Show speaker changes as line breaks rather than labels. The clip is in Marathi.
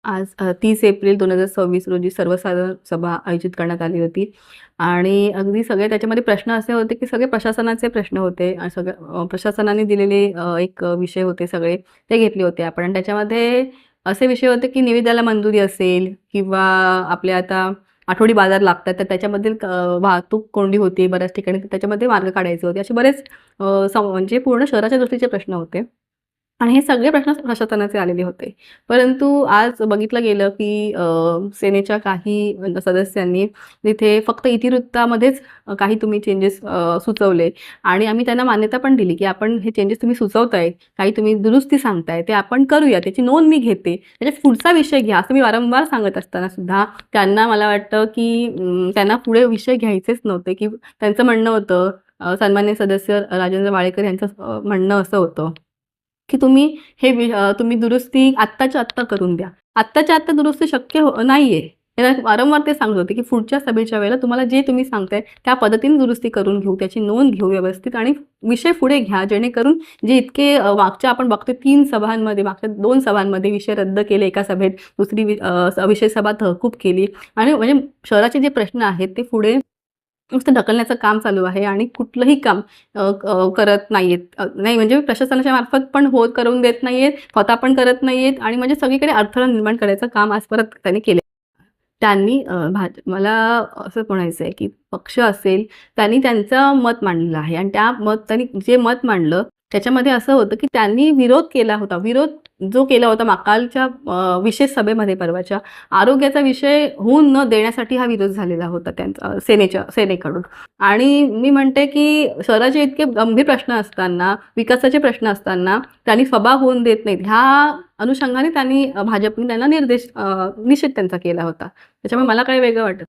आज 30 एप्रिल 2026 रोजी सर्वसाधारण सभा आयोजित करण्यात आली होती आणि अगदी सगळे त्याच्यामध्ये प्रश्न असे होते, की सगळे प्रशासनाचे प्रश्न होते आणि प्रशासनाने दिलेले एक विषय होते सगळे, ते घेतले होते आपण आणि त्याच्यामध्ये असे विषय होते, की निविदाला मंजुरी असेल किंवा आपले आता आठवडी बाजार लागतात, तर त्याच्यामधील वाहतूक कोंडी होती बऱ्याच ठिकाणी, तर त्याच्यामध्ये मार्ग काढायचे होते. असे बरेच म्हणजे पूर्ण शहराच्या दृष्टीचे प्रश्न होते. आणि हे सगळे प्रश्न प्रशासनाचे आलेले होते. परंतु आज बघितलं गेलं, की सेनेच्या काही सदस्यांनी तिथे फक्त इतिवृत्तामध्येच काही तुम्ही चेंजेस सुचवले आणि आम्ही त्यांना मान्यता पण दिली, की आपण हे चेंजेस तुम्ही सुचवताय, काही तुम्ही दुरुस्ती सांगताय, ते आपण करूया. त्याची नोंद मी घेते. त्याच्या पुढचा विषय घ्या, असं मी वारंवार सांगत असताना सुद्धा त्यांना मला वाटतं, की त्यांना पुढे विषय घ्यायचेच नव्हते, की त्यांचं म्हणणं होतं सन्माननीय सदस्य राजेंद्र वाळेकर यांचं म्हणणं असं होतं, की तुम्ही तुम्ही दुरुस्ती आत्ताच्या आत्ता करून द्या. आत्ताच्या आत्ता दुरुस्ती शक्य नाहीये. त्याला वारंवार ते सांगत होते, की पुढच्या सभेच्या वेळेला तुम्हाला जे तुम्ही सांगताय त्या पद्धतीने दुरुस्ती करून घेऊ, त्याची नोंद घेऊ व्यवस्थित आणि विषय पुढे घ्या. जेणेकरून जे इतके मागच्या आपण बघतोय 3 सभांमध्ये, मागच्या 2 सभांमध्ये विषय रद्द केले एका सभेत, दुसरी विषय सभा तहकूब केली आणि म्हणजे शहराचे जे प्रश्न आहेत ते पुढे नुसतं ढकलण्याचं काम चालू आहे आणि कुठलंही काम करत नाहीयेत. नाही म्हणजे प्रशासनाच्या मार्फत पण करून देत नाहीयेत, स्वतः पण करत नाहीयेत आणि म्हणजे सगळीकडे अडथळा निर्माण करायचं काम आज परत त्यांनी केलं. त्यांनी मला असं म्हणायचं आहे, की पक्ष असेल, त्यांनी त्यांचं मत मांडलेलं आहे आणि त्यांनी जे मत मांडलं, त्याच्यामध्ये असं होतं, की त्यांनी विरोध केला होता. विरोध जो केला होता कालच्या विशेष सभेमध्ये परवाच्या, आरोग्याचा विषय होऊन न देण्यासाठी हा विरोध झालेला होता त्यांचा सेनेकडून. आणि मी म्हणते, की शहराचे इतके गंभीर प्रश्न असताना, विकासाचे प्रश्न असताना त्यांनी सभा होऊन देत नाहीत. ह्या अनुषंगाने त्यांनी भाजपने त्यांना निषेध त्यांचा केला होता. त्याच्यामुळे मला काही वेगळं वाटत